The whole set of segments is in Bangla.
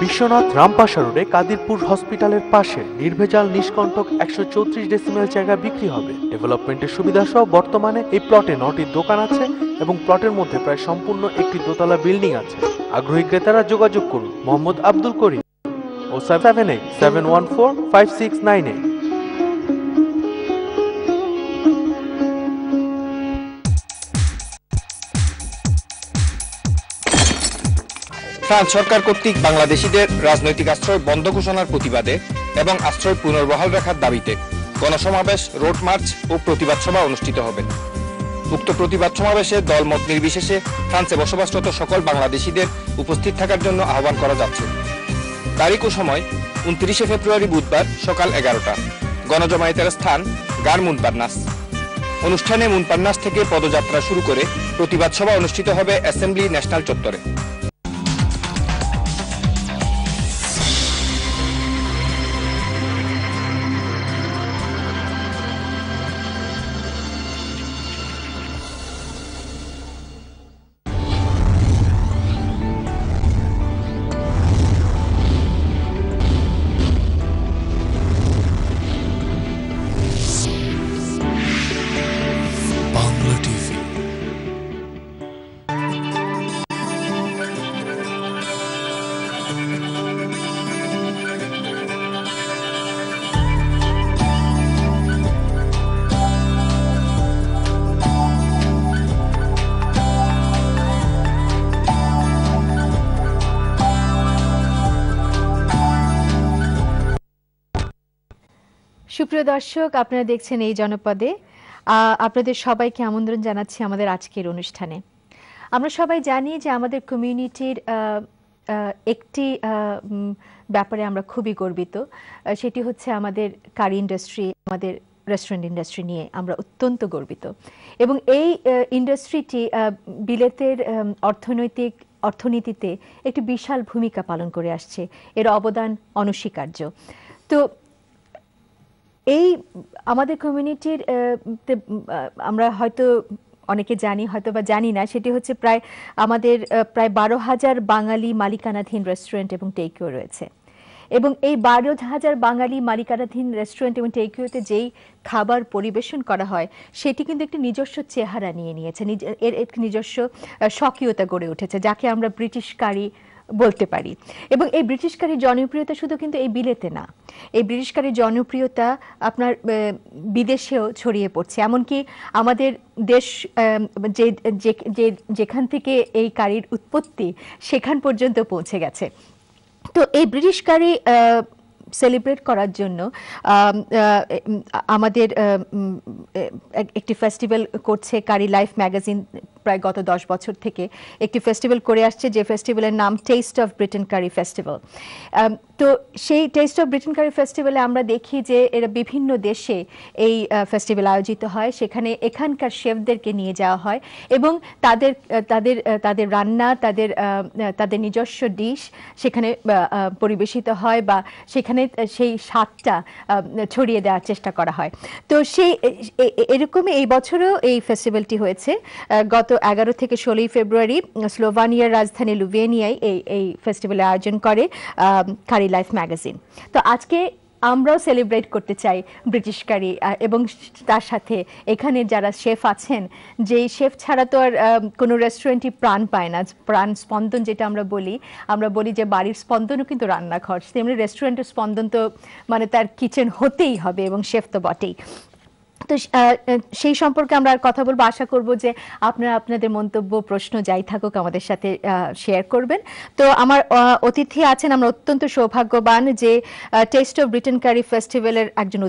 বিশ্বনাথ রামপাশা রোডে কাদিরপুর হসপিটালের পাশে নির্ভেজাল নিষ্কণ্টক 134 ডেসিমেল জায়গা বিক্রি হবে। ডেভেলপমেন্টের সুবিধা সহ বর্তমানে এই প্লটে 9টি দোকান আছে এবং প্লটের মধ্যে প্রায় সম্পূর্ণ একটি দোতলা বিল্ডিং আছে। আগ্রহী ক্রেতারা যোগাযোগ করুন মোহাম্মদ আব্দুল করিম ও 7871456698। ফ্রান্স সরকার কর্তৃক বাংলাদেশিদের রাজনৈতিক আশ্রয় বন্ধ ঘোষণার প্রতিবাদে এবং আশ্রয় পুনর্বহাল রাখার দাবিতে গণসমাবেশ, রোড মার্চ ও প্রতিবাদ সভা অনুষ্ঠিত হবে। উক্ত প্রতিবাদ সমাবেশে দলমত নির্বিশেষে ফ্রান্সে বসবাসরত সকল বাংলাদেশিদের উপস্থিত থাকার জন্য আহ্বান করা যাচ্ছে। তারিখ ও সময় 29 ফেব্রুয়ারি বুধবার সকাল 11টা। গণজমায়েতের স্থান গার মুনপার্নাস। অনুষ্ঠানে মুনপার্নাস থেকে পদযাত্রা শুরু করে প্রতিবাদ সভা অনুষ্ঠিত হবে অ্যাসেম্বলি ন্যাশনাল চত্বরে। সুপ্রিয় দর্শক, আপনারা দেখছেন এই জনপদে। আপনাদের সবাইকে আমন্ত্রণ জানাচ্ছি আমাদের আজকের অনুষ্ঠানে। আমরা সবাই জানি যে আমাদের কমিউনিটির একটি ব্যাপারে আমরা খুবই গর্বিত, সেটি হচ্ছে আমাদের কারি ইন্ডাস্ট্রি, আমাদের রেস্টুরেন্ট ইন্ডাস্ট্রি নিয়ে আমরা অত্যন্ত গর্বিত। এবং এই ইন্ডাস্ট্রিটি বিলেতের অর্থনীতিতে একটি বিশাল ভূমিকা পালন করে আসছে, এর অবদান অনস্বীকার্য। তো এই আমাদের কমিউনিটির আমরা হয়তো অনেকে জানি, হয়তো বা জানি না, সেটি হচ্ছে আমাদের প্রায় 12,000 বাঙালি মালিকানাধীন রেস্টুরেন্ট এবং টেকওয়ে রয়েছে। এবং এই 12,000 বাঙালি মালিকানাধীন রেস্টুরেন্ট এবং টেকওয়েতে যেই খাবার পরিবেশন করা হয় সেটি কিন্তু একটি নিজস্ব চেহারা নিয়ে নিয়েছে, এর একটি নিজস্ব স্বকীয়তা গড়ে উঠেছে, যাকে আমরা ব্রিটিশ কারি বলতে পারি। এবং এই ব্রিটিশ কারির জনপ্রিয়তা শুধু কিন্তু এই বিলেতে না, এই ব্রিটিশ কারির জনপ্রিয়তা আপনার বিদেশেও ছড়িয়ে পড়ছে। এমনকি আমাদের দেশ যেখান থেকে এই কারির উৎপত্তি সেখান পর্যন্ত পৌঁছে গেছে। তো এই ব্রিটিশ কারি সেলিব্রেট করার জন্য আমাদের একটি ফেস্টিভ্যাল করছে কারি লাইফ ম্যাগাজিন। প্রায় গত 10 বছর থেকে একটি ফেস্টিভ্যাল করে আসছে, যে ফেস্টিভ্যালের নাম Taste of Britain Curry Festival. তো সেই টেস্ট অফ ব্রিটেন কারি ফেস্টিভ্যালে আমরা দেখি যে এরা বিভিন্ন দেশে এই ফেস্টিভ্যাল আয়োজিত হয়, সেখানে এখানকার শেফদেরকে নিয়ে যাওয়া হয় এবং তাদের রান্না, তাদের নিজস্ব ডিশ সেখানে পরিবেশিত হয় বা সেখানে সেই স্বাদটা ছড়িয়ে দেওয়ার চেষ্টা করা হয়। তো এরকমই এই বছরও এই ফেস্টিভ্যালটি হয়েছে। গত 11 থেকে 16 ফেব্রুয়ারি স্লোভানিয়ার রাজধানী লুভেনিয়ায় এই ফেস্টিভ্যালের আয়োজন করে কারি লাইফ ম্যাগাজিন। তো আজকে আমরাও সেলিব্রেট করতে চাই ব্রিটিশ কারি, এবং তার সাথে এখানে যারা শেফ আছেন, যেই শেফ ছাড়া তো আর কোনো রেস্টুরেন্টই প্রাণ পায় না। প্রাণ স্পন্দন যেটা আমরা বলি যে বাড়ির স্পন্দনও কিন্তু রান্নাঘর, তেমনি রেস্টুরেন্টের স্পন্দন তো মানে তার কিচেন হতেই হবে, এবং শেফ তো বটেই। তো সেই সম্পর্কে আমরা কথা বলবো। আশা করব যে আপনারা আপনাদের মন্তব্য, প্রশ্ন যাই থাকুক আমাদের সাথে শেয়ার করবেন। তো আমার অতিথি আছেন, আমরা অত্যন্ত সৌভাগ্যবান যে টেস্ট অফ ব্রিটেন কারি ফেস্টিভ্যালের একজন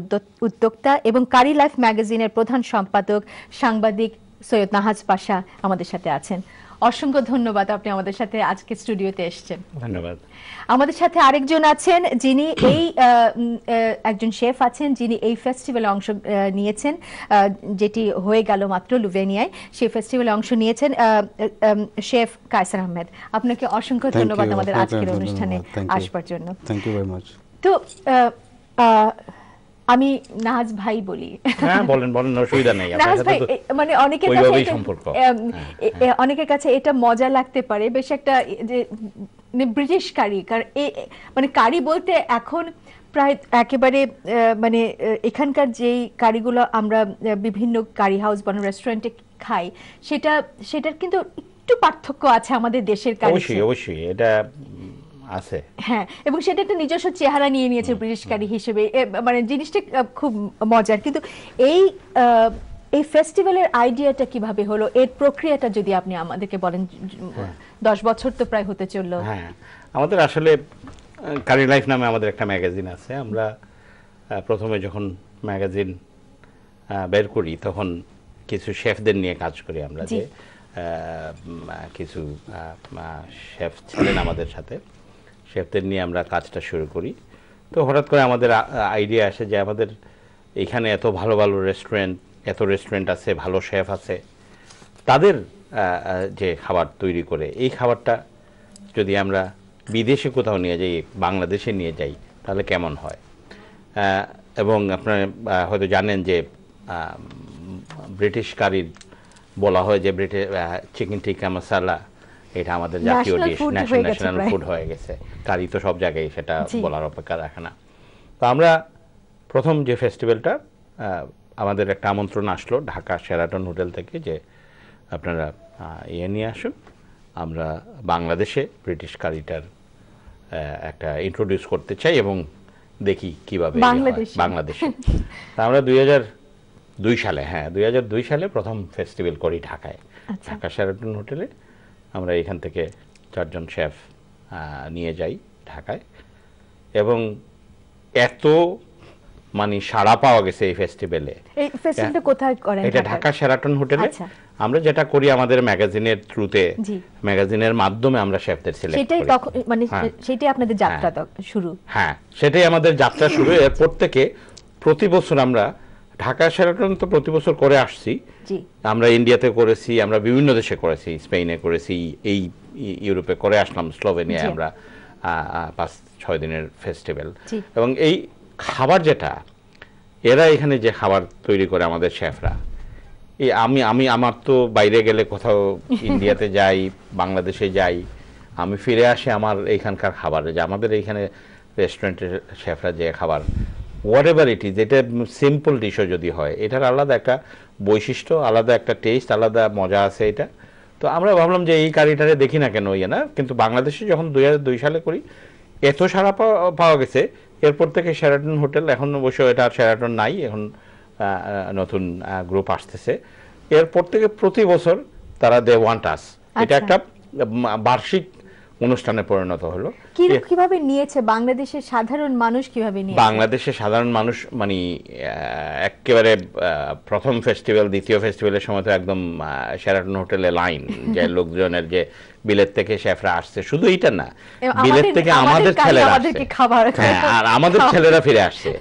উদ্যোক্তা এবং কারি লাইফ ম্যাগাজিনের প্রধান সম্পাদক সাংবাদিক সৈয়দ নাহাজ পাশা আমাদের সাথে আছেন। অসংখ্য ধন্যবাদ, আপনি আমাদের সাথে আজকে স্টুডিওতে এসেছেন। ধন্যবাদ। আমাদের সাথে আরেকজন আছেন, যিনি একজন শেফ আছেন, যিনি এই ফেস্টিভ্যালে অংশ নিয়েছেন, যেটি হয়ে গেল মাত্র লুভেনিয়ায়। সেই ফেস্টিভ্যালে অংশ নিয়েছেন শেফ কায়সার আহমেদ। আপনাকে অসংখ্য ধন্যবাদ আমাদের আজকের অনুষ্ঠানে আসবার জন্য। Thank you very much. তো আমি নাহাজ ভাই বলি। হ্যাঁ বলেন, অসুবিধা নেই। নাহাজ ভাই, মানে অনেকের কাছে এটা মজা লাগতে পারে, বেশ একটা যে ব্রিটিশ কারি, কারণ মানে কারি বলতে এখন প্রায় একেবারে মানে এখানকার যেই কারিগুলো আমরা বিভিন্ন কারি হাউস বা রেস্টুরেন্টে খাই, সেটার কিন্তু একটু পার্থক্য আছে আমাদের দেশের কারি। অবশ্যই অবশ্যই এটা আছে। হ্যাঁ, এবং সেটা একটা নিজস্ব চেহারা নিয়ে নিয়েছে ব্রিটিশ কারি হিসেবে, মানে জিনিসটা খুব মজার। কিন্তু এই ফেস্টিভ্যালের আইডিয়াটা কিভাবে হলো, এর প্রক্রিয়াটা যদি আপনি আমাদেরকে বলেন। 10 বছর তো প্রায় হতে চললো। হ্যাঁ, আমাদের আসলে কারি লাইফ নামে আমাদের একটা ম্যাগাজিন আছে। আমরা প্রথমে যখন ম্যাগাজিন বের করি তখন কিছু শেফদের নিয়ে কাজ করি আমরা, যে কিছু শেফ ছিলেন আমাদের সাথে, শেফদের নিয়ে আমরা কাজটা শুরু করি। তো হঠাৎ করে আমাদের আইডিয়া আসে যে আমাদের এখানে এত ভালো ভালো রেস্টুরেন্ট আছে, ভালো শেফ আছে, তাদের যে খাবার তৈরি করে এই খাবারটা যদি আমরা বিদেশে কোথাও নিয়ে যাই, বাংলাদেশে নিয়ে যাই, তাহলে কেমন হয়। এবং আপনারা হয়তো জানেন যে ব্রিটিশ কারি বলা হয় যে চিকেন টিক্কা মশালা, এটা আমাদের জাতীয় ডিশ, ন্যাশনাল ফুড হয়ে গেছে। কারি তো সব জায়গায়, সেটা বলার অপেক্ষা রাখে না। তো আমরা প্রথম যে ফেস্টিভ্যালটা, আমাদের একটা আমন্ত্রণ আসলো ঢাকা শেরাটন হোটেল থেকে, যে আপনারা নিয়ে আসুন, আমরা বাংলাদেশে ব্রিটিশ কারিটার একটা ইন্ট্রোডিউস করতে চাই এবং দেখি কিভাবে বাংলাদেশে। আমরা 2002 সালে প্রথম ফেস্টিভ্যাল করি ঢাকায়, ঢাকা শেরাটন হোটেলে। আমরা এখান থেকে 4 জন শেফ নিয়ে যাই ঢাকায়, এবং এত মানে সাড়া পাওয়া গেছে এই ফেস্টিভ্যালে। এই ফেস্টিভ্যালটা কোথায় করেন? এটা ঢাকা শেরাটন হোটেলে। আমরা যেটা করি আমাদের ম্যাগাজিনের থ্রুতে, ম্যাগাজিনের মাধ্যমে আমরা শেফদের সিলেক্ট করি। সেটাই তখন মানে সেটাই আপনাদের যাত্রা শুরু। হ্যাঁ, সেটাই আমাদের যাত্রা শুরু। এরপর থেকে প্রতি বছর আমরা ঢাকা শেরাটন তো প্রতি বছর করে আসছি। আমরা ইন্ডিয়াতে করেছি, আমরা বিভিন্ন দেশে করেছি, স্পেনে করেছি, এই ইউরোপে করে আসলাম, স্লোভেনিয়ায় আমরা 5-6 দিনের ফেস্টিভ্যাল। এবং এই খাবার যেটা এরা এখানে যে খাবার তৈরি করে আমাদের শেফরা, এই আমার তো বাইরে গেলে কোথাও ইন্ডিয়াতে যাই, বাংলাদেশে যাই, আমি ফিরে আসি আমার এইখানকার খাবার, যে আমাদের এইখানে রেস্টুরেন্টের শেফরা যে খাবার, হোয়াট এভার ইট ইজ, এটা সিম্পল ডিশও যদি হয়, এটার আলাদা একটা বৈশিষ্ট্য, আলাদা একটা টেস্ট, আলাদা মজা আছে এটা। তো আমরা ভাবলাম যে এই কারিটারে দেখি না কেন না, কিন্তু বাংলাদেশে যখন 2002 সালে করি, এত সারা পাওয়া গেছে। এরপর থেকে শেরাটন হোটেল, এখন অবশ্য এটা আর শেরাটন নাই, এখন নতুন গ্রুপ আসতেছে। এরপর থেকে প্রতি বছর তারা দে ওয়ান্ট আস, এটা একটা বার্ষিক অনুষ্ঠানে পরিণত হলো। কিভাবে নিয়েছে বাংলাদেশের সাধারণ মানুষ, কিভাবে নিয়েছে বাংলাদেশের সাধারণ মানুষ? মানে একেবারে প্রথম ফেস্টিভ্যাল, দ্বিতীয় ফেস্টিভ্যালের সময় তো একদম শেরাটন হোটেলে লাইন, যে লোকজনের, যে বিলেত থেকে শেফরা আসছে। শুধু এইটা না, বিলেত থেকে আমাদের ছেলেরা আসছে, আর আমাদের ছেলেরা ফিরে আসছে।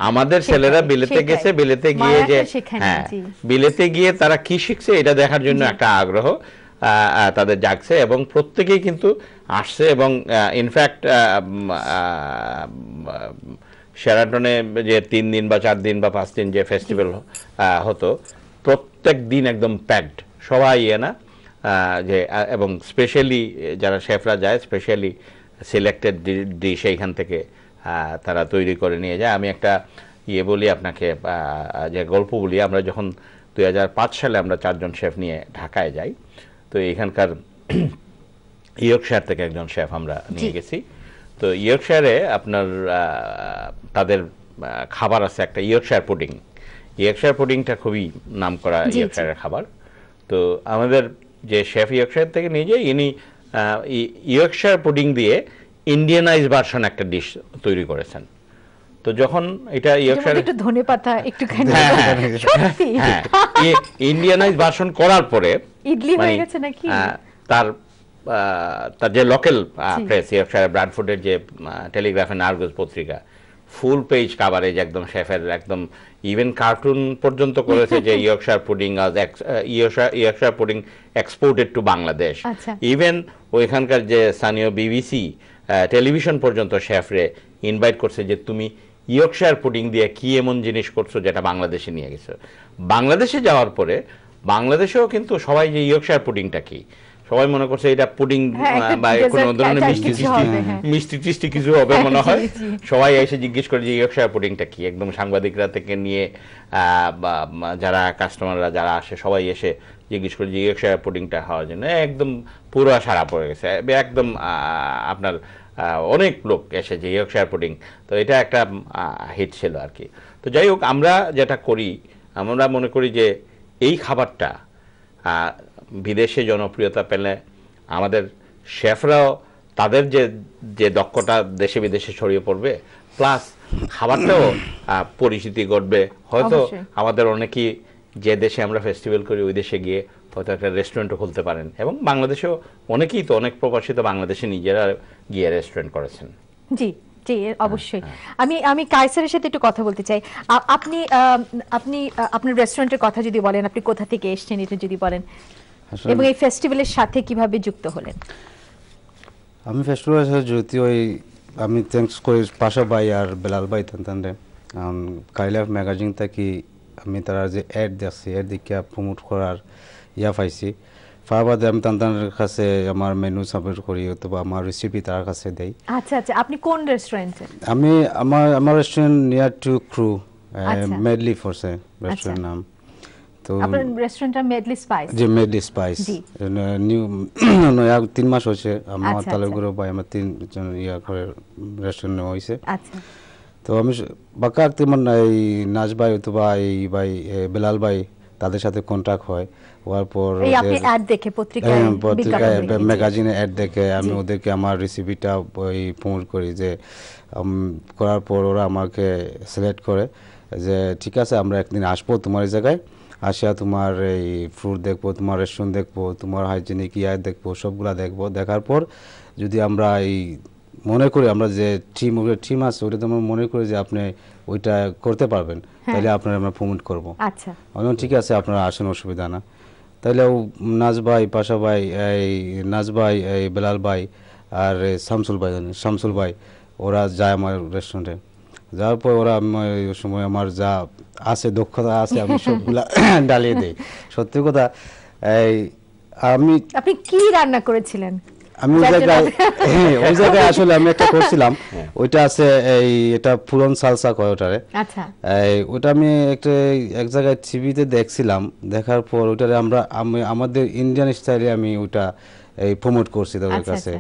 আমাদের ছেলেরা বিলেতে গেছে, বিলেতে গিয়ে যে বিলেতে গিয়ে তারা কি শিখছে এটা দেখার জন্য একটা আগ্রহ তাদের জাগছে, এবং প্রত্যেকেই কিন্তু আসছে। এবং ইনফ্যাক্ট শেরাটনে যে 3 দিন বা 4 দিন বা 5 দিন যে ফেস্টিভ্যাল হতো, প্রত্যেক দিন একদম প্যাকড, সবাই না যে, এবং স্পেশালি যারা শেফরা যায়, স্পেশালি সিলেক্টেড ডিশ এইখান থেকে তারা তৈরি করে নিয়ে যায়। আমি একটা বলি আপনাকে, যে গল্প বলি। আমরা যখন 2005 সালে আমরা 4 জন শেফ নিয়ে ঢাকায় যাই, তো এখানকার ইয়র্কশায়ার থেকে একজন শেফ আমরা নিয়ে গেছি। তো ইয়র্কশায়ারে আপনার তাদের খাবার আছে একটা ইয়র্কশায়ার পুডিং। ইয়র্কশায়ার পুডিংটা খুবই নামকরা ইয়র্কশায়ারের খাবার। তো আমাদের যে শেফ ইয়র্কশায়ার থেকে নিয়ে যায়, ইনি ইয়র্কশায়ার পুডিং দিয়ে ইন্ডিয়ানাইজ ভার্সন একটা ডিশ তৈরি করেছেন। তো যখন এটা ইয়র্কশায়ার একটু ধনেপাতা একটুখানি ইন্ডিয়ানাইজ ভার্সন করার পরে ইডলি হয়ে গেছে নাকি, তার যে লোকাল প্রেস, ইয়র্কশায়ার ব্র্যাডফোর্ডের যে টেলিগ্রাফ এন্ড আর্গুস পত্রিকা, ফুল পেজ কাভারেজ, একদম শেফের একদম, ইভেন কার্টুন পর্যন্ত করেছে যে Yorkshire pudding exported to Bangladesh. Even ওইখানকার যে স্থানীয় বিবিসি টেলিভিশন পর্যন্ত শেফরে ইনভাইট করছে যে তুমি ইয়র্কশায়ার পুডিং দিয়ে কি এমন জিনিস করছো যেটা বাংলাদেশে নিয়ে গেছো। বাংলাদেশে যাওয়ার পরে বাংলাদেশেও কিন্তু সবাই যে ইয়র্কশায়ার পুডিংটা কি, সবাই মনে করছে এটা পুডিং হ্যাঁ, একটা বা কোনো dessert ধরনের type মিষ্টি কিছু হবে, হ্যাঁ। মিষ্টি টিষ্টি কিছু হবে মনে হয়। জি, জি। সবাই এসে জিজ্ঞেস করে যে ইয়র্কশায়ার পুডিংটা কি, একদম সাংবাদিকরা থেকে নিয়ে যারা কাস্টমাররা যারা আসে সবাই এসে জিজ্ঞেস করে যে ইয়র্কশায়ার পুডিংটা হওয়ার জন্য একদম পুরো সারা পড়ে গেছে একদম আপনার অনেক লোক এসে যে ইয়র্কশায়ার পুডিং, তো এটা একটা হিট ছিল আর কি। তো যাই হোক, আমরা যেটা করি, আমরা মনে করি যে এই খাবারটা বিদেশে জনপ্রিয়তা পেলে আমাদের শেফরাও তাদের যে দক্ষতা দেশে বিদেশে ছড়িয়ে পড়বে, প্লাস খাবারটাও পরিচিতি ঘটবে। হয়তো অবশ্যই। আমাদের অনেকেই যে দেশে আমরা ফেস্টিভ্যাল করি ওই দেশে গিয়ে হয়তো একটা রেস্টুরেন্টও খুলতে পারেন, এবং বাংলাদেশেও অনেকেই তো অনেক প্রবাসিত বাংলাদেশে নিজেরা গিয়ে রেস্টুরেন্ট করেছেন। জি জি, অবশ্যই। আমি কায়সারের সাথে একটু কথা বলতে চাই। আপনি আপনার রেস্টুরেন্টের কথা যদি বলেন, আপনি কোথা থেকে এসেছেন এটা যদি বলেন, এবং এই ফেস্টিভ্যালের সাথে কিভাবে যুক্ত হলেন। আমি ফেস্টিভ্যালের সাথে যুক্ত হই, আমি থ্যাঙ্কস করি পাশা ভাই আর বেলাল ভাই তান্তানরে। কারি লাইফ ম্যাগাজিন থেকে আমি তারা যে অ্যাড দেখছি, অ্যাড দেখে প্রমোট করার পাইছি। ফারবাদে আমি তান্তানের কাছে আমার মেনু সাবমিট করি অথবা আমার রেসিপি তার কাছে দেই। আচ্ছা আচ্ছা, আপনি কোন রেস্টুরেন্টে? আমি আমার রেস্টুরেন্ট নিয়ার টু ক্রু, মেডলি ফোর্সে রেস্টুরেন্ট নাম। তো আপনার রেস্টুরেন্টটা মেডলি স্পাইস? যে মেডলি স্পাইস নিউ নয়া 3 মাস হয়েছে আমার তালুগুরো ভাই আমার 3 জন করে রেস্টুরেন্ট হয়েছে। আচ্ছা, তো আমি বাকার তেমন এই নাজ ভাই অথবা এই ভাই বেলাল ভাই তাদের সাথে কন্টাক্ট হয়, হওয়ার পর এই আপনি অ্যাড দেখে পত্রিকায় ম্যাগাজিনে অ্যাড দেখে আমি ওদেরকে আমার রেসিপিটা ওই প্রমোট করি, যে করার পর ওরা আমাকে সিলেক্ট করে যে ঠিক আছে আমরা একদিন আসবো তোমার এই জায়গায়, আসিয়া তোমার এই ফ্রুট দেখবো, তোমার রেস্টুরেন্ট দেখবো, তোমার হাইজেনিক ইয়ার দেখবো, সবগুলা দেখবো। দেখার পর যদি আমরা এই মনে করি আমরা যে টিম আছে ওইটা আমরা মনে করি যে আপনি ওইটা করতে পারবেন, তাহলে আপনারা আমরা প্রমোট করবো। আচ্ছা, ঠিক আছে আপনারা আসেন, অসুবিধা না। তাহলে নাজ ভাই, পাশা ভাই, এই নাজ ভাই, এই বেলাল ভাই আর শামসুল ভাই ওরা যায় আমার রেস্টুরেন্টে। যাওয়ার পর ওরা ওই সময় আমার যা আছে দক্ষতা আছে আমি সবগুলা ডালিয়ে দিই। সত্যি কথা, আপনি কি রান্না করেছিলেন? আমি ওই জায়গায় আসলে আমি একটা করছিলাম, ওইটা আছে এই এটা ফুরন সালসা কয় ওটারে। আচ্ছা, ওটা আমি এক জায়গায় টিভিতে দেখছিলাম, দেখার পর ওটারে আমাদের ইন্ডিয়ান স্টাইলে আমি ওটা এই প্রমোট করছি তাদের কাছে।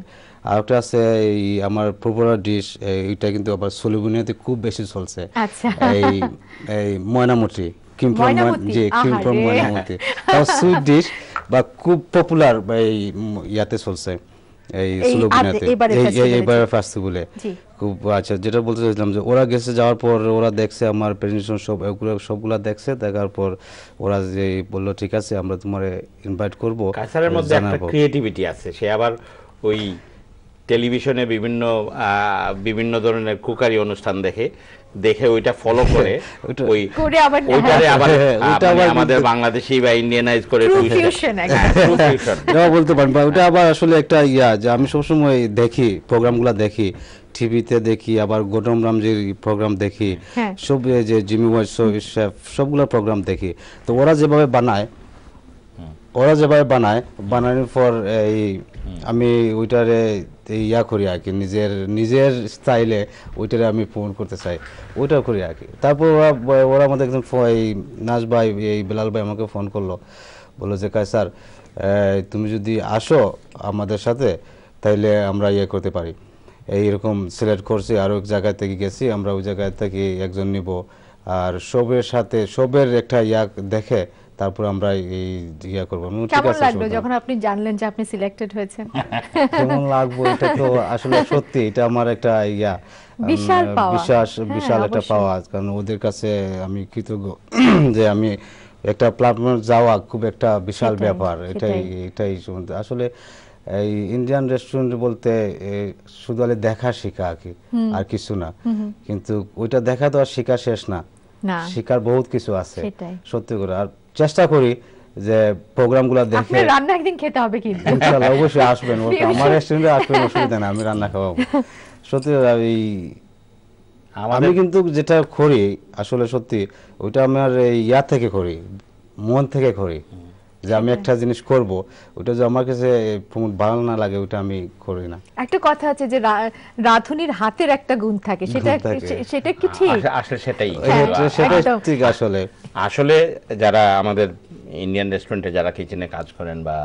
আর ওটা আছে এই আমার পপুলার ডিশ, এইটা কিন্তু আবার সলিবুনিয়াতে খুব বেশি চলছে, এই ময়নামতি ময়নামতি সুইট ডিশ বা খুব পপুলার এই ইয়াতে চলছে এই সলিবুনিয়াতে এইবার ফেস্টিভ্যালে খুব। আচ্ছা, যেটা বলতে চাইছিলাম যে ওরা গেছে, যাওয়ার পর ওরা দেখছে আমার প্রেজেন্টেশন সবগুলা দেখছে, দেখার পর ওরা যে বললো ঠিক আছে আমরা তোমার ইনভাইট করবো। কাছাড়ের মধ্যে একটা ক্রিয়েটিভিটি আছে, সে আবার ওই টেলিভিশনে বিভিন্ন ধরনের কুকারি অনুষ্ঠান দেখে ওইটা ফলো করে ওইটারে আবার আমাদের বাংলাদেশি বা ইন্ডিয়ানাইজ করে বলতে পারেন। ওটা আবার আসলে একটা যে আমি সবসময় দেখি প্রোগ্রামগুলো দেখি, টিভিতে দেখি, আবার গৌতম রামজির প্রোগ্রাম দেখি, সব যে জিমি ওয়াইজ শেফ সবগুলো প্রোগ্রাম দেখি। তো ওরা যেভাবে বানানোর পর এই আমি ওইটারে করি আর কি, নিজের স্টাইলে ওইটারে আমি প্রমোট করতে চাই, ওইটা করি আর কি। তারপর ওরা আমাদের একজন এই নাজ ভাই, এই বেলাল ভাই আমাকে ফোন করলো, বললো যে কায়সার তুমি যদি আসো আমাদের সাথে তাইলে আমরা করতে পারি। এইরকম সিলেক্ট করছি, আরও এক জায়গা থেকে গেছি আমরা, ওই জায়গা থেকে একজন নিব, আর সবের একটা দেখে তারপর আমরা এই করব। কেমন লাগলো যখন আপনি জানলেন যে আপনি সিলেক্টেড হয়েছেন? কেমন লাগবে, এটা তো আসলে সত্যি এটা আমার একটা বিশাল একটা পাওয়া, কারণ ওদের কাছে আমি কৃতজ্ঞ যে আমি একটা প্ল্যাটফর্মে যাওয়া খুব একটা বিশাল ব্যাপার। এটাই আসলে এই ইন্ডিয়ান রেস্টুরেন্ট বলতে শুধু দেখা শেখা আর কিছু না, কিন্তু ওইটা দেখা তো আর শেখা শেষ না, শেখার বহুত কিছু আছে সত্যি করে। আর চেষ্টা করি যে প্রোগ্রামগুলো দেখে রান্না একদিন খেতে হবে, কিন্তু ইনশাআল্লাহ অবশ্যই আসবেন, আমার রেস্টুরেন্টে আসবেন, অসুবিধা না, আমি রান্না খাওয়াবো। সত্যি আমি কিন্তু যেটা করি আসলে সত্যি ওইটা আমার থেকে করি, মন থেকে করি, যে আমি একটা জিনিস করব, ওটা যে আমার কাছে ভালো না লাগে ওটা আমি করি না। একটা কথা আছে যে রাঁধুনির হাতের একটা গুণ থাকে, সেটা গুণ থাকে। সেটা কি ঠিক? আসলে সেটাই সেটাই একদম। ঠিক আসলে। আসলে যারা আমাদের ইন্ডিয়ান রেস্টুরেন্টে যারা কিচেনে কাজ করেন বা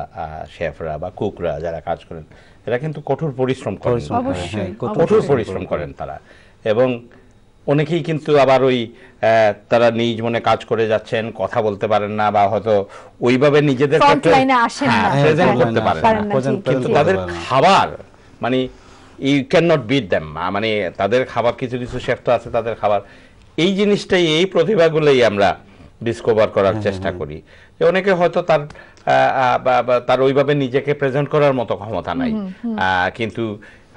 শেফরা বা কুকরা যারা কাজ করেন, এরা কিন্তু কঠোর পরিশ্রম করেন, অবশ্যই, কঠোর পরিশ্রম করেন তারা। এবং অনেকেই কিন্তু আবার ওই তারা নিজ মনে কাজ করে যাচ্ছেন, কথা বলতে পারেন না বা হয়তো ওইভাবে নিজেদের Front line এ আসেন না। প্রেজেন্ট করতে পারেন পারেন না, না, জি, কিন্তু জি। তাদের খাবার মানে you can not beat them, মানে তাদের খাবার কিছু কিছু শেফ তো আছে তাদের খাবার, এই জিনিসটাই এই প্রতিভাগুলোই আমরা ডিসকভার করার চেষ্টা করি। যে অনেকে হয়তো তার ওইভাবে নিজেকে প্রেজেন্ট করার মতো ক্ষমতা নাই, কিন্তু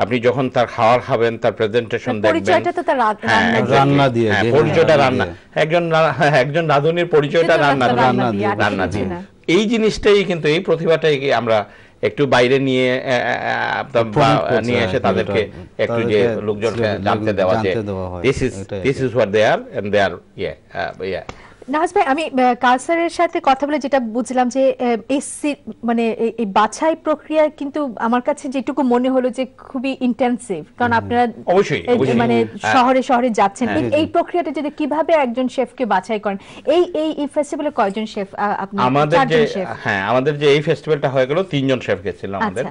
আপনি যখন তার খাবার খাবেন, তার প্রেজেন্টেশন দেখবেন, পরিচয়টা তো তার রান্না দিয়ে, পরিচয়টা রান্না, একজন রাঁধুনির পরিচয়টা রান্না দিয়ে, এই জিনিসটাই কিন্তু এই প্রতিভাটাই আমরা একটু বাইরে নিয়ে এসে তাদেরকে একটু যে লোকজনকে জানতে দেওয়া যে this is what they are and they are নাহাজ ভাই, আমি কাউসারের সাথে কথা বলে যেটা বুঝলাম যে মানে এই বাছাই প্রক্রিয়া কিন্তু আমার কাছে যেটুকু মনে হলো যে খুবই ইন্টেন্সিভ, কারণ আপনারা অবশ্যই মানে শহরে শহরে যাচ্ছেন, এই প্রক্রিয়াটা যদি কিভাবে একজন শেফকে বাছাই করেন, এই ফেস্টিভ্যালে কয়জন শেফ আপনি? আমাদের যে এই ফেস্টিভ্যালটা হয়ে গেল 3 জন শেফ গেছিল আমাদের।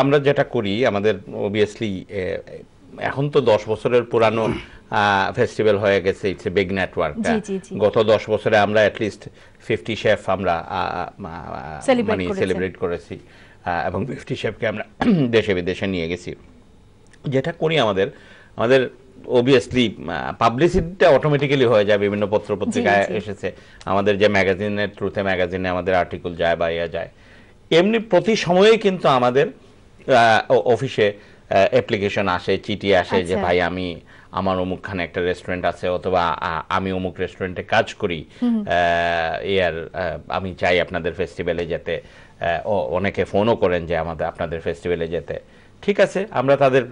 আমরা যেটা করি, আমাদের অবভিয়াসলি এখন তো 10 বছরের পুরানো ফেস্টিভ্যাল হয়ে গেছে, ইটস এ বিগ নেটওয়ার্ক। গত 10 বছরে আমরা অ্যাটলিস্ট 50 শেফ আমরা সেলিব্রেট করেছি এবং 50 শেফকে আমরা দেশে বিদেশে নিয়ে গেছি। যেটা করি আমাদের অবভিয়াসলি পাবলিসিটিটা অটোমেটিক্যালি হয়ে যায়, বিভিন্ন পত্র পত্রিকায় এসেছে, আমাদের যে ম্যাগাজিনের থ্রুতে ম্যাগাজিনে আমাদের আর্টিকেল যায় বা ইয়া যায়, এমনি প্রতি সময়ে কিন্তু আমাদের অফিসে অ্যাপ্লিকেশন আসে, চিঠি আসে যে ভাই আমার অমুকখানে একটা রেস্টুরেন্ট আছে, অথবা আমি অমুক রেস্টুরেন্টে কাজ করি, আমি চাই আপনাদের ফেস্টিভ্যালে যেতে। অনেকে ফোনও করেন যে আপনাদের ফেস্টিভ্যালে যেতে। ঠিক আছে, আমরা তাদের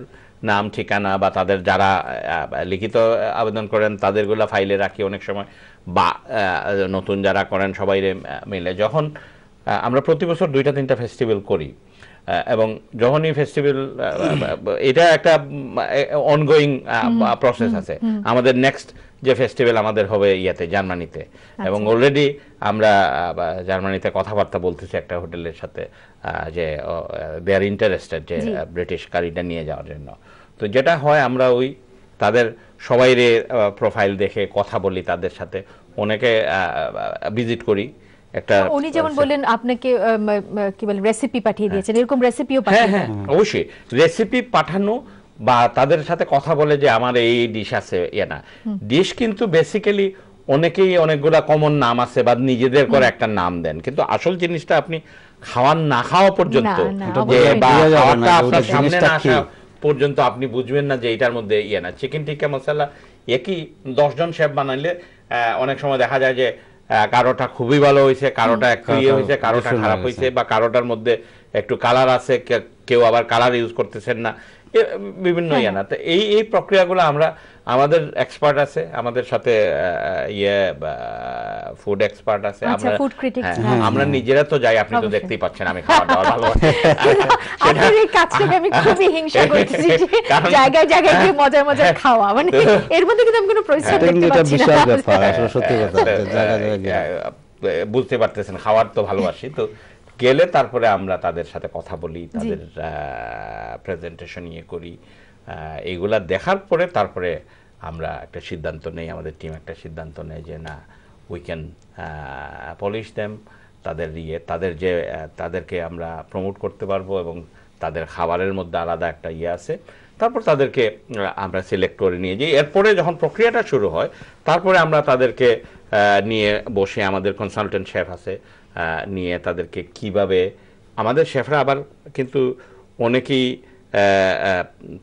নাম ঠিকানা বা তাদের যারা লিখিত আবেদন করেন তাদেরগুলো ফাইলে রাখি অনেক সময়, বা নতুন যারা করেন সবাই মিলে। যখন আমরা প্রতি বছর 2-3টা ফেস্টিভ্যাল করি, এবং যখনই ফেস্টিভ্যাল, এটা একটা অনগোয়িং প্রসেস আছে। আমাদের নেক্সট যে ফেস্টিভ্যাল আমাদের হবে জার্মানিতে, এবং অলরেডি আমরা জার্মানিতে কথাবার্তা বলতেছি একটা হোটেলের সাথে যে দে আর ইন্টারেস্টেড যে ব্রিটিশ কারিটা নিয়ে যাওয়ার জন্য। তো যেটা হয়, আমরা তাদের সবাইরে প্রোফাইল দেখে কথা বলি তাদের সাথে, অনেকে ভিজিট করি। উনি যেমন বললেন আপনাকে কি বলে রেসিপি পাঠিয়ে দিয়েছেন, এরকম রেসিপিও পাঠিয়ে? হ্যাঁ, অবশ্যই রেসিপি পাঠানো বা তাদের সাথে কথা বলে যে আমার এই ডিশ আছে, না ডিশ কিন্তু বেসিক্যালি অনেকেই অনেকগুলা কমন নাম আছে বা নিজেদের করে একটা নাম দেন, কিন্তু আসল জিনিসটা আপনি খাওয়ার না খাওয়া পর্যন্ত, বা খাওয়াটা আপনার সামনে না আসা পর্যন্ত আপনি বুঝবেন না যে এটার মধ্যে না। চিকেন টিক্কা মশলা একই 10 জন শেফ বানাইলে অনেক সময় দেখা যায় যে কারোটা খুবই ভালো হয়েছে, কারোটা একটু হয়েছে, কারোটা খারাপ হয়েছে, বা কারোটার মধ্যে একটু কালার আছে, কেউ আবার কালার ইউজ করতেছেন না, বিভিন্ন না। তো এই প্রক্রিয়াগুলো আমাদের এক্সপার্ট আছে, আমাদের সাথে ফুড এক্সপার্ট আছে, আমরা নিজেরা তো যাই, আপনি তো দেখতেই পাচ্ছেন আমি খাওয়া দাওয়া ভালোবাসি। আপনার এই কাজটাকে আমি খুবই হিংসা করছি, জায়গায় জায়গায় গিয়ে মজার মজার খাওয়া, মানে এর মধ্যে কিন্তু আমি কোনো পরিশ্রম দেখতে পাচ্ছি না। বিশাল ব্যাপার আসলে, সত্যি কথা, জায়গায় জায়গায় বুঝতে পারতেছেন, খাওয়ার তো ভালোবাসি। তো গেলে তারপরে আমরা তাদের সাথে কথা বলি, তাদের প্রেজেন্টেশন করি, এইগুলা দেখার পরে তারপরে আমরা একটা সিদ্ধান্ত নেই, আমাদের টিম একটা সিদ্ধান্ত নেয় যে না, উই ক্যান পলিশ দেম, তাদেরকে আমরা প্রমোট করতে পারবো, এবং তাদের খাবারের মধ্যে আলাদা একটা আছে। তারপর তাদেরকে আমরা সিলেক্ট করে নিয়ে যাই। এরপরে যখন প্রক্রিয়াটা শুরু হয়, তারপরে আমরা তাদেরকে নিয়ে বসে, আমাদের কনসালটেন্ট শেফ আছে, নিয়ে তাদেরকে কিভাবে, আমাদের শেফরা আবার কিন্তু অনেকেই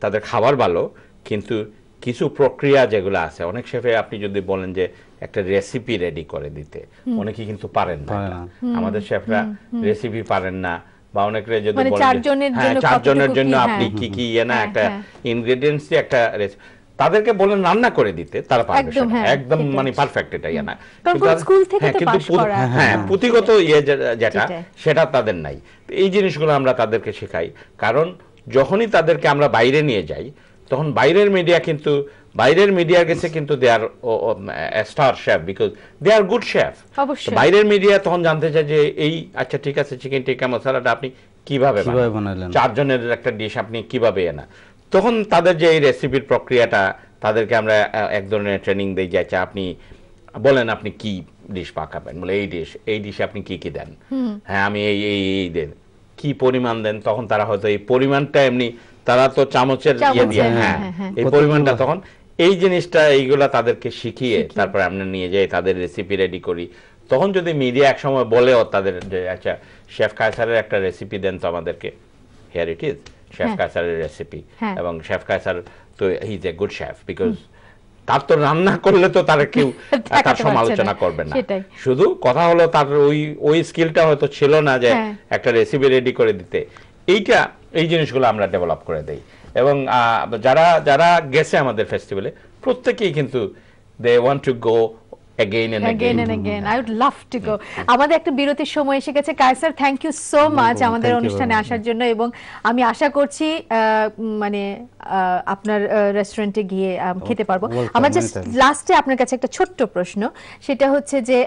তাদের খাবার ভালো, কিন্তু কিছু প্রক্রিয়া যেগুলো আছে, অনেক শেফে আপনি যদি বলেন যে একটা রেসিপি রেডি করে দিতে, অনেকে কিন্তু পারেন না। আমাদের শেফরা রেসিপি পারেন না, বা অনেকে যদি বলেন 4 জনের জন্য আপনি কি একটা ইনগ্রেডিয়েন্টস একটা তাদেরকে বলেন রান্না করে দিতে, তারা পারবে একদম, সেটা। হ্যাঁ, একদম সেটাই। মানে পারফেক্ট এটা ইয়া না। কারণ কিন্তু স্কুল থেকে হ্যাঁ, তো কিন্তু পাস করা। হ্যাঁ, পুঁথিগত যেটা সেটাই। সেটা তাদের নাই। তো এই জিনিসগুলো আমরা তাদেরকে শেখাই, কারণ যখনই তাদেরকে আমরা বাইরে নিয়ে যাই তখন বাইরের মিডিয়ার কাছে কিন্তু they are star chef, because they are good chef. অবশ্যই। বাইরের মিডিয়া তখন জানতে চায় যে এই আচ্ছা ঠিক আছে চিকেন টিক্কা মশলাটা আপনি কিভাবে বানালেন, 4 জনের একটা ডিশ আপনি কিভাবে এনা। তখন তাদের যে এই রেসিপির প্রক্রিয়াটা, তাদেরকে আমরা এক ধরনের ট্রেনিং দিই যে আচ্ছা আপনি বলেন আপনি কি ডিশ পাকাবেন, বলে এই ডিশে আপনি কি কি দেন, হ্যাঁ আমি এই দেন, কি পরিমাণ দেন। তখন তারা হয়তো এই পরিমাণটা এমনি, তারা তো চামচের ইয়ে দিয়ে, হ্যাঁ এই পরিমাণটা, তখন এই জিনিসটা এইগুলা তাদেরকে শিখিয়ে তারপর আমরা নিয়ে যাই, তাদের রেসিপি রেডি করি। তখন যদি মিডিয়া এক সময় বলেও তাদের যে আচ্ছা শেফ কায়সারের একটা রেসিপি দেন তো আমাদেরকে, হিয়ার ইট ইজ শেফ কায়সারের রেসিপি। এবং শেফ কায়সার তো he is a good chef, because তার তো রান্না করলে তো তার কেউ তার সমালোচনা করবে না। শুধু কথা হলো তার ওই স্কিলটা হয়তো ছিল না যে একটা রেসিপি রেডি করে দিতে। এই জিনিসগুলো আমরা ডেভেলপ করে দেই। এবং যারা গেছে আমাদের ফেস্টিভ্যালে প্রত্যেকেই কিন্তু they want to go again and again. I would love to go. আমাদের একটা বিরতির সময় এসে গেছে। Kaiser, thank you so much আমাদের অনুষ্ঠানে আসার জন্য, এবং আমি আশা করছি মানে আপনার রেস্টুরেন্টে গিয়ে খেতে পারবো। আমার জাস্ট লাস্টে আপনার কাছে একটা ছোট্ট প্রশ্ন, সেটা হচ্ছে যে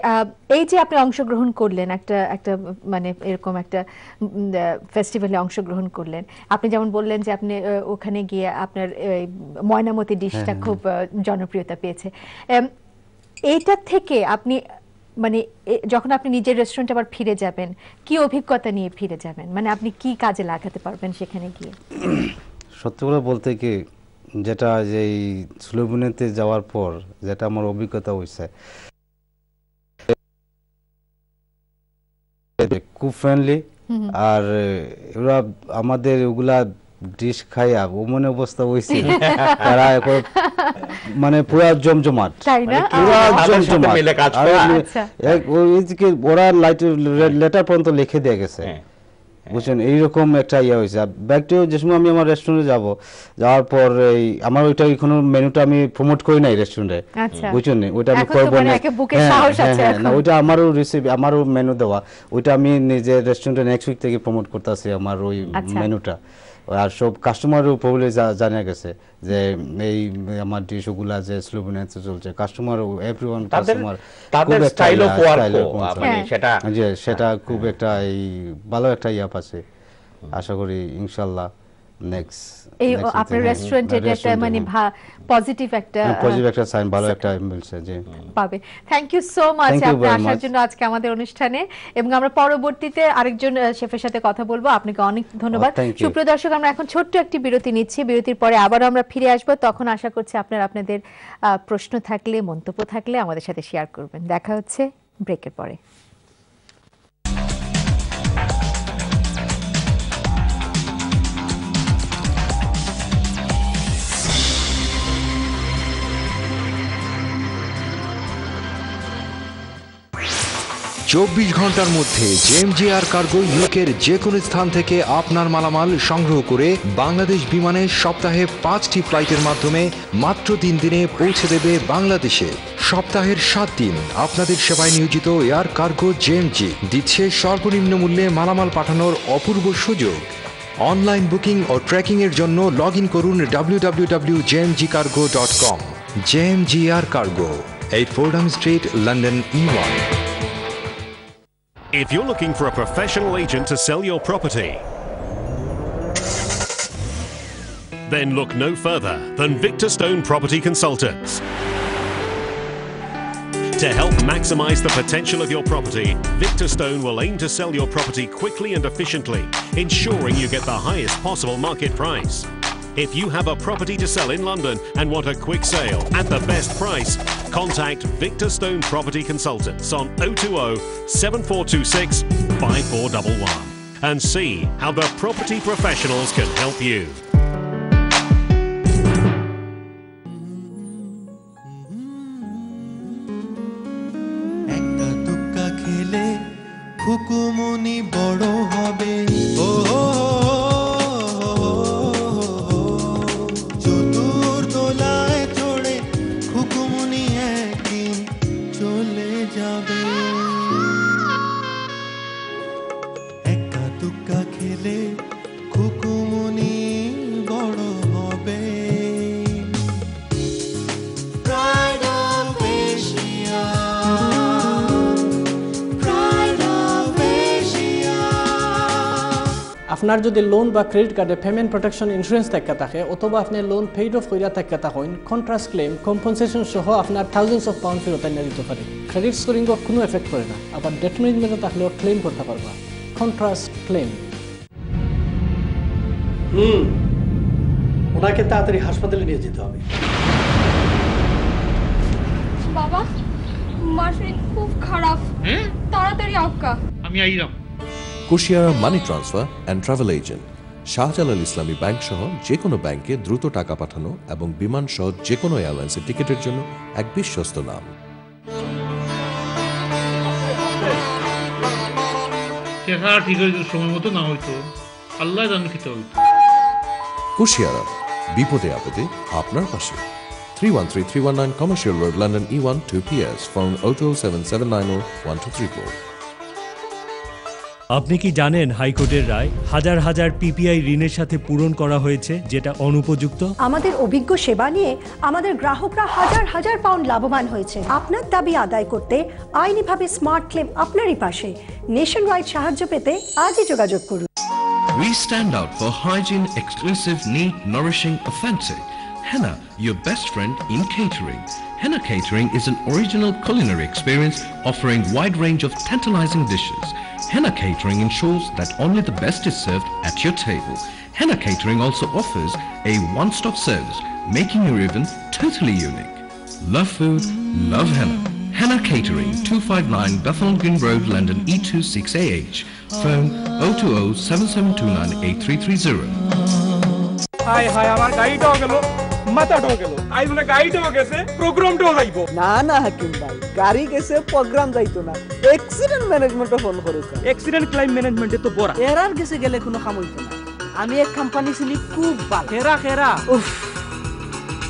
এই যে আপনি অংশগ্রহণ করলেন একটা মানে এরকম একটা ফেস্টিভ্যালে অংশগ্রহণ করলেন, আপনি যেমন বললেন যে আপনি ওখানে গিয়ে আপনার ময়নামতি ডিশটা খুব জনপ্রিয়তা পেয়েছে। এইটা থেকে আপনি মানে যখন আপনি নিজের রেস্টুরেন্টে আবার ফিরে যাবেন, কি অভিজ্ঞতা নিয়ে ফিরে যাবেন, মানে আপনি কি কাজে লাগাতে পারবেন সেখানে গিয়ে? সত্যি করে বলতে কি, যেটা যে স্লোভেনিয়াতে যাওয়ার পর যেটা আমার অভিজ্ঞতা হয়েছে, খুব ফ্রেন্ডলি, আর ওরা আমাদের ওগুলা ডিশ খাইয়া ও মনে অবস্থা হয়েছে তারা মানে পুরা জমজমাট, ওরা লেটার পর্যন্ত লিখে দিয়ে গেছে, বুঝছেন, এইরকম একটা ইয়ে হয়েছে। ব্যাগটিও যে সময় আমি আমার রেস্টুরেন্টে যাওয়ার পর আমার ওইটা এখনো মেনুটা আমি প্রমোট করি নাই রেস্টুরেন্টে, বুঝছেন, ওইটা আমি করবো না, ওইটা আমারও রেসিপি, আমারও মেনু দেওয়া, ওইটা আমি নিজের রেস্টুরেন্টে নেক্সট উইক থেকে প্রমোট করতেছি আমার ওই মেনুটা। আর সব কাস্টমারও প্রবলি জানা গেছে যে এই আমার ডিশগুলা যে স্লোভেনিয়াতে চলছে, কাস্টমার এভরিওয়ান কাস্টমার তাদের স্টাইল অফ ওয়ার্ক মানে সেটা খুব একটা এই ভালো একটা ইয়াপ আছে। আশা করি ইনশাআল্লাহ নেক্সট এই আপনার রেস্টুরেন্টে এটা মানে পজিটিভ একটা সাইন, ভালো একটা মিলছে যে পাবে। থ্যাংক ইউ সো মাচ আপনি আসার জন্য আজকে আমাদের অনুষ্ঠানে, এবং আমরা পরবর্তীতে আরেকজন শেফের সাথে কথা বলবো। আপনাকে অনেক ধন্যবাদ। সুপ্রিয় দর্শক, আমরা এখন ছোট্ট একটি বিরতি নিচ্ছি, বিরতির পরে আবার আমরা ফিরে আসবো। তখন আশা করছি আপনাদের প্রশ্ন থাকলে, মন্তব্য থাকলে আমাদের সাথে শেয়ার করবেন। দেখা হচ্ছে ব্রেকের পরে। চব্বিশ ঘন্টার মধ্যে জেএমজিআর কার্গো ইউকের যে কোনো স্থান থেকে আপনার মালামাল সংগ্রহ করে বাংলাদেশ বিমানে সপ্তাহে 5টি ফ্লাইটের মাধ্যমে মাত্র 3 দিনে পৌঁছে দেবে বাংলাদেশে। সপ্তাহের 7 দিন আপনাদের সেবায় নিয়োজিত এয়ার কার্গো জেএমজি দিচ্ছে সর্বনিম্ন মূল্যে মালামাল পাঠানোর অপূর্ব সুযোগ। অনলাইন বুকিং ও ট্র্যাকিং এর জন্য লগ ইন করুন www.jmgcargo.com। JMGR cargo, 8 Fordham Street, London, E1. If you're looking for a professional agent to sell your property, then look no further than Victor Stone Property Consultants. To help maximize the potential of your property, Victor Stone will aim to sell your property quickly and efficiently, ensuring you get the highest possible market price. If you have a property to sell in London and want a quick sale at the best price, contact Victor Stone Property Consultants on 020 7426 5411 and see how the property professionals can help you. হুকুমনি বড় হবে, চতুর দোলায় আপনার যদি লোন বা ক্রেডিট কার্ডে পেমেন্ট প্রোটেকশন ইন্স্যুরেন্স থাকে অথবা আপনি লোন পেইড অফ কইরা থাকেন কন্ট্রাস্ট ক্লেম কম্পনসেশন সহ আপনার থাউজেন্ডস অফ পাউন্ড ফেরত এনে দিতে পারে। ক্রেডিট স্কোরিং কোনো এফেক্ট করে না, আবার ডেট ম্যানেজমেন্টে থাকলেও ক্লেম করতে পারবা। Contrast claim. ওনাকে তাড়াতাড়ি হাসপাতালে নিয়ে যেতে হবে। বাবা, মার শরীর খুব খারাপ, তাড়াতাড়ি আক্কা। আমি আইলাম। Kushiyara money transfer and travel agent, Shahjalal Islami bank সহ যে কোনো ব্যাংকে দ্রুত টাকা পাঠানো এবং বিমান সহ যে কোনো এয়ারলাইন্সের টিকিটের জন্য এক বিশ্বস্ত নাম। ঠিক হইতো, সময় মতো না হইতো, আল্লাহ জানে কি হইতো। কুশিয়ারা, বিপদে আপদে আপনার পাশে। 313-319 Commercial Road, London E1 2PS. Phone 02779012334. আপনি কি জানেন হাইকোর্টের রায় হাজার হাজার পিপিআই ঋণের সাথে পূরণ করা হয়েছে যেটা অনুপযুক্ত? আমাদের অভিজ্ঞ সেবা নিয়ে আমাদের গ্রাহকরা হাজার হাজার পাউন্ড লাভবান হয়েছে। আপনার দাবি আদায় করতে আইনিভাবে স্মার্ট ক্লেম আপনারই পাশে। নেশন ওয়াইড সাহায্য পেতে আজই যোগাযোগ করুন। We stand out for hygiene, exclusive, neat, nourishing, authentic. Henna, your best friend in catering. Henna Catering is an original culinary experience offering wide range of tantalizing dishes. Henna Catering ensures that only the best is served at your table. Henna Catering also offers a one-stop service, making your event totally unique. Love food, love henna. Henna Catering, 259 Bethnal Green Road, London E26AH. Phone 020-7729-8330. High high, আমার গাড়িটাও গেল, মাথাটাও গেল। আই বলে গাড়িটাও গেছে, প্রোগ্রামটাও যাইবো। না না হাকিম ভাই, গাড়ি গেছে, প্রোগ্রাম যাইতো না। অ্যাক্সিডেন্ট ম্যানেজমেন্টে ফোন করেছে। অ্যাক্সিডেন্ট ক্লেম ম্যানেজমেন্টে তো বড় এরার গেছে গেলে কোনো কাম হইতো না। আমি এক কোম্পানি ছিলি খুব ভালো। খেরা উফ,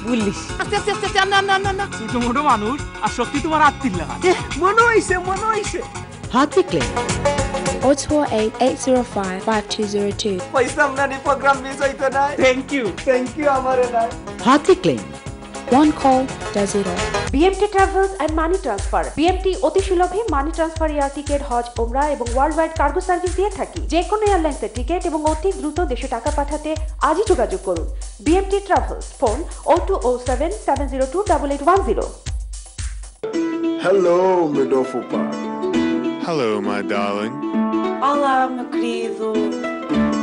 বুঝলিস। আস্তে আস্তে আস্তে, না না না না, ছোট মোটো মানুষ আর শক্তি তোমার আত্মীর লাগা। মনে হইছে। হাতি ক্লেম 028-805-5202. পয়সা আমনানি প্রোগ্রাম মিস হইতো না। থ্যাংক ইউ আমারে না। হাতি claim, One call does it all. BMT Travels and Money Transfer. BMT অতি সুলভে মানি ট্রান্সফার, এয়ার টিকেট, হজ, ওমরা এবং ওয়ার্ল্ড ওয়াইড কার্গো সার্ভিস দিয়ে থাকি। যে কোনো এয়ারলাইন্সের টিকিট এবং অতি দ্রুত দেশে টাকা পাঠাতে আজই যোগাযোগ করুন। BMT Travels, phone 0207-702-8810. Hello, meu fupa. Hello, my darling. Olá, meu querido.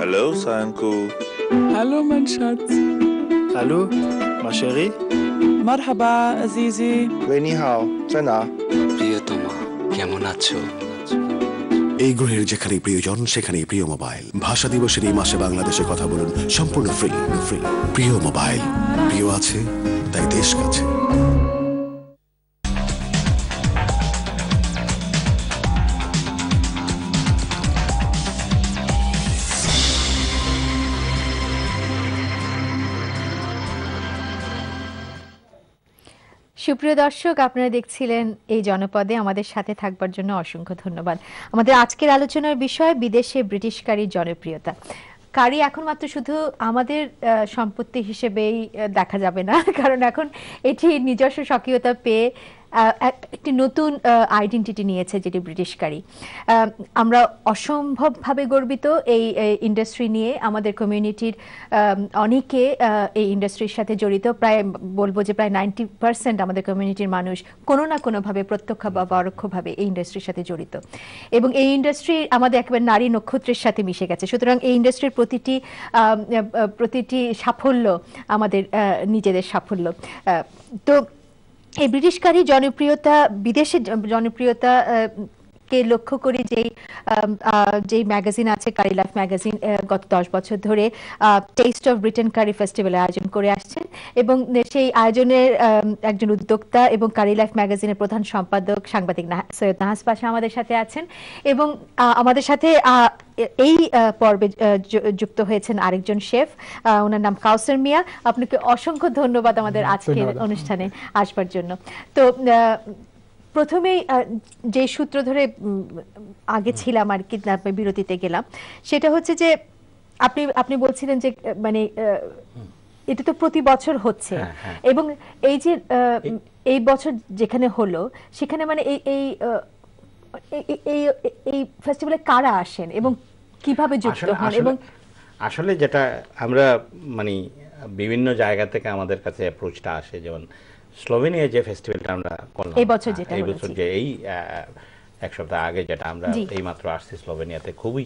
Hello, Sanku. Hello, mein Schatz. Hallo, ma chérie. Marhaba, Azizi. Ni hao, zai প্রিয়তমা, কেমন আছো? এই গ্রহের যেখানেই প্রিয়জন সেখানেই প্রিয় মোবাইল। ভাষা দিবসের এই মাসে বাংলাদেশে কথা বলুন সম্পূর্ণ ফ্রি। প্রিয় মোবাইল, প্রিয় আছে তাই দেশ কাছে। সুপ্রিয় দর্শক, আপনারা দেখছিলেন এই জনপদে। আমাদের সাথে থাকবার জন্য অসংখ্য ধন্যবাদ। আমাদের আজকের আলোচনার বিষয় বিদেশে ব্রিটিশ কারির জনপ্রিয়তা। কারি এখন মাত্র শুধু আমাদের সম্পত্তি হিসেবেই দেখা যাবে না, কারণ এখন এটি নিজস্ব স্বকীয়তা পেয়ে একটি নতুন আইডেন্টিটি নিয়েছে, যেটি ব্রিটিশ কারি। আমরা অসম্ভবভাবে গর্বিত এই ইন্ডাস্ট্রি নিয়ে। আমাদের কমিউনিটির অনেকে এই ইন্ডাস্ট্রির সাথে জড়িত। প্রায় বলবো যে প্রায় 90% আমাদের কমিউনিটির মানুষ কোনো না কোনোভাবে প্রত্যক্ষ বা পরোক্ষভাবে এই ইন্ডাস্ট্রির সাথে জড়িত, এবং এই ইন্ডাস্ট্রি আমাদের একেবারে নারী নক্ষত্রের সাথে মিশে গেছে। সুতরাং এই ইন্ডাস্ট্রির প্রতিটি সাফল্য আমাদের নিজেদের সাফল্য। তো এই ব্রিটিশ কারি জনপ্রিয়তা, বিদেশের জনপ্রিয়তা কে লক্ষ্য করে যেই ম্যাগাজিন আছে কারি লাইফ ম্যাগাজিন, গত 10 বছর ধরে টেস্ট অফ ব্রিটেন কারি ফেস্টিভ্যালের আয়োজন করে আসছেন, এবং সেই আয়োজনের একজন উদ্যোক্তা এবং কারি লাইফ ম্যাগাজিনের প্রধান সম্পাদক সাংবাদিক সৈয়দ নাহাস পাশা আমাদের সাথে আছেন, এবং আমাদের সাথে এই পর্বে যুক্ত হয়েছেন আরেকজন শেফ, ওনার নাম কাউসার মিয়া। আপনাকে অসংখ্য ধন্যবাদ আমাদের আজকের অনুষ্ঠানে আসবার জন্য। তো প্রথমেই যে সূত্র ধরে আগে ছিলাম আর কি, বিরতিতে গেলাম, সেটা হচ্ছে যে আপনি বলছিলেন যে মানে এটা তো প্রতি বছর হচ্ছে, এবং এই যে এই বছর যেখানে হলো সেখানে মানে এই ফেস্টিভ্যালে কারা আসেন এবং কিভাবে যুক্ত হন, এবং আসলে যেটা আমরা মানে বিভিন্ন জায়গা থেকে আমাদের কাছে অ্যাপ্রোচটা আসে, যেমন স্লোভেনিয়া যে ফেস্টিভ্যালটা আমরা করলাম এই বছর, যেটা এই বছর যে এই এক সপ্তাহ আগে যেটা আমরা এইমাত্র আসছি স্লোভেনিয়াতে, খুবই